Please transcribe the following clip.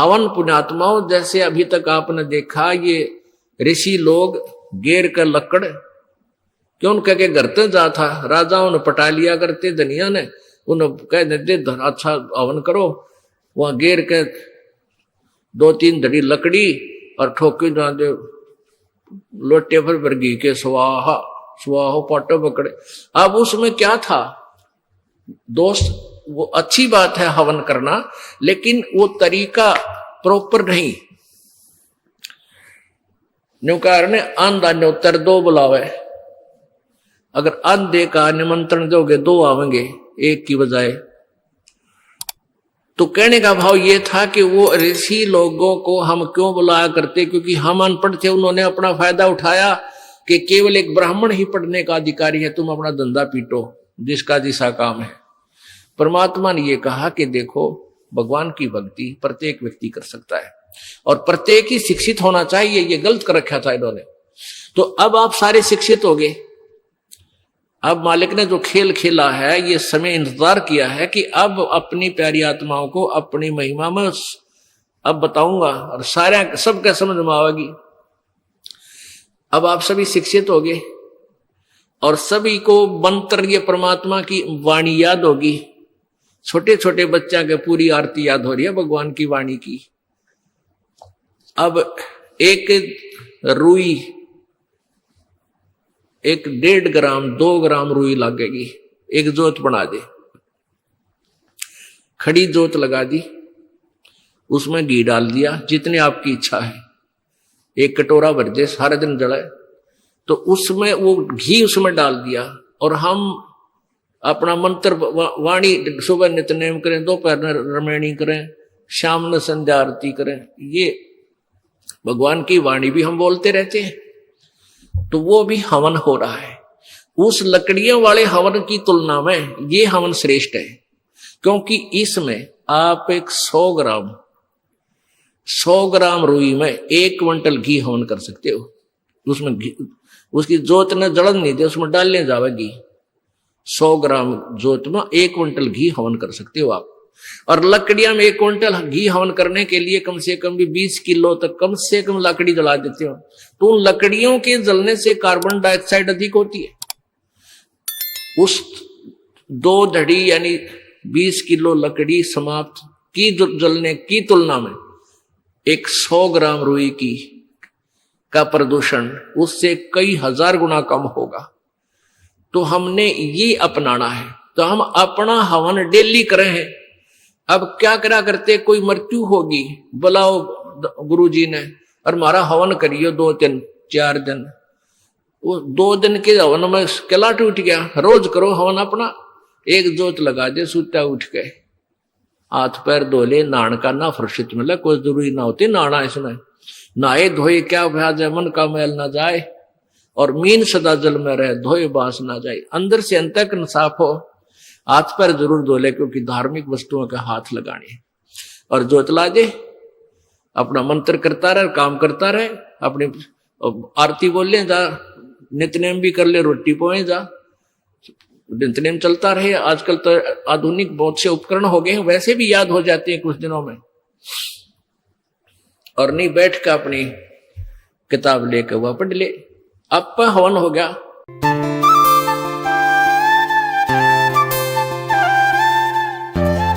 हवन पुण्यात्माओं, जैसे अभी तक आपने देखा ये ऋषि लोग गेर कर लकड़ क्यों कह के घर ते जा था, राजाओं ने पटा लिया करते, धनिया ने उन्हें कह देते अच्छा हवन करो, वहां गेर के 2-3 धड़ी लकड़ी और ठोकी जा दे लोटे पर घी के स्वाहा स्वाहो पाटो पकड़े। अब उसमें क्या था दोस्त, वो अच्छी बात है हवन करना, लेकिन वो तरीका प्रॉपर नहीं। न्यू कारण आंधा न्योतर 2 बुलावे, अगर आंधे का निमंत्रण दोगे 2 आवेंगे 1 की बजाय। तो कहने का भाव ये था कि वो ऋषि लोगों को हम क्यों बुलाया करते, क्योंकि हम अनपढ़ थे, उन्होंने अपना फायदा उठाया कि केवल एक ब्राह्मण ही पढ़ने का अधिकारी है, तुम अपना धंधा पीटो, जिसका जिसा काम है। परमात्मा ने ये कहा कि देखो भगवान की भक्ति प्रत्येक व्यक्ति कर सकता है और प्रत्येक ही शिक्षित होना चाहिए, ये गलत कर रखा था इन्होंने। तो अब आप सारे शिक्षित हो गए। अब मालिक ने जो खेल खेला है, ये समय इंतजार किया है कि अब अपनी प्यारी आत्माओं को अपनी महिमा में अब बताऊंगा और सारे सबके समझ में आवेगी। अब आप सभी शिक्षित हो गए और सभी को मंत्र ये परमात्मा की वाणी याद होगी। छोटे छोटे बच्चा के पूरी आरती याद हो रही है भगवान की वाणी की। अब एक रुई, 1.5 ग्राम 2 ग्राम रुई लगेगी, एक जोत बना दे, खड़ी जोत लगा दी, उसमें घी डाल दिया जितनी आपकी इच्छा है, 1 कटोरा भर दे, सारे दिन जलाए। तो उसमें वो घी उसमें डाल दिया और हम अपना मंत्र वाणी सुबह नित्यनेम करें, दोपहर में रमैनी करें, शाम में संध्या आरती करें, ये भगवान की वाणी भी हम बोलते रहते हैं। तो वो भी हवन हो रहा है। उस लकड़ियों वाले हवन की तुलना में ये हवन श्रेष्ठ है, क्योंकि इसमें आप एक 100 ग्राम रुई में 1 क्विंटल घी हवन कर सकते हो। उसमें घी, उसकी जोत ने जलन नहीं दे, उसमें डालने जावेगी। 100 ग्राम जोत में 1 क्विंटल घी हवन कर सकते हो आप। और लकड़ियां में 1 क्विंटल घी हवन करने के लिए कम से कम भी 20 किलो तक कम से कम लकड़ी जला देते हो। तो उन लकड़ियों के जलने से कार्बन डाइऑक्साइड अधिक होती है। उस 2 धड़ी यानी 20 किलो लकड़ी समाप्त की जलने की तुलना में एक 100 ग्राम रुई की का प्रदूषण उससे कई हजार गुना कम होगा। तो हमने ये अपनाना है। तो हम अपना हवन डेली करें हैं। अब क्या करा करते, कोई मृत्यु होगी, बुलाओ गुरुजी ने और हमारा हवन करियो 2 दिन 4 दिन। वो 2 दिन के हवन में किला टूट गया। रोज करो हवन अपना, एक जोत लगा दे, सूता उठ के हाथ पैर धो ले, नहान का ना फुर्सत मिले, कोई जरूरी ना होती नहाना। इसमें नहाए धोए क्या भ्याज है, मन का मैल ना जाए और मीन सदा जल में रहे, धोए बास ना जाए। अंदर से अंत तक साफ हो, हाथ पैर जरूर धो ले, क्योंकि धार्मिक वस्तुओं के हाथ लगाने। और जोत ला दे, अपना मंत्र करता रहे, काम करता रहे, अपनी आरती बोल ले, जा नित्यनेम भी कर ले, रोटी पोए जा, नित्यनेम चलता रहे। आजकल तो आधुनिक बहुत से उपकरण हो गए हैं, वैसे भी याद हो जाते हैं कुछ दिनों में। और नहीं बैठ कर अपनी किताब लेकर वह पढ़ ले। अब हवन हो गया।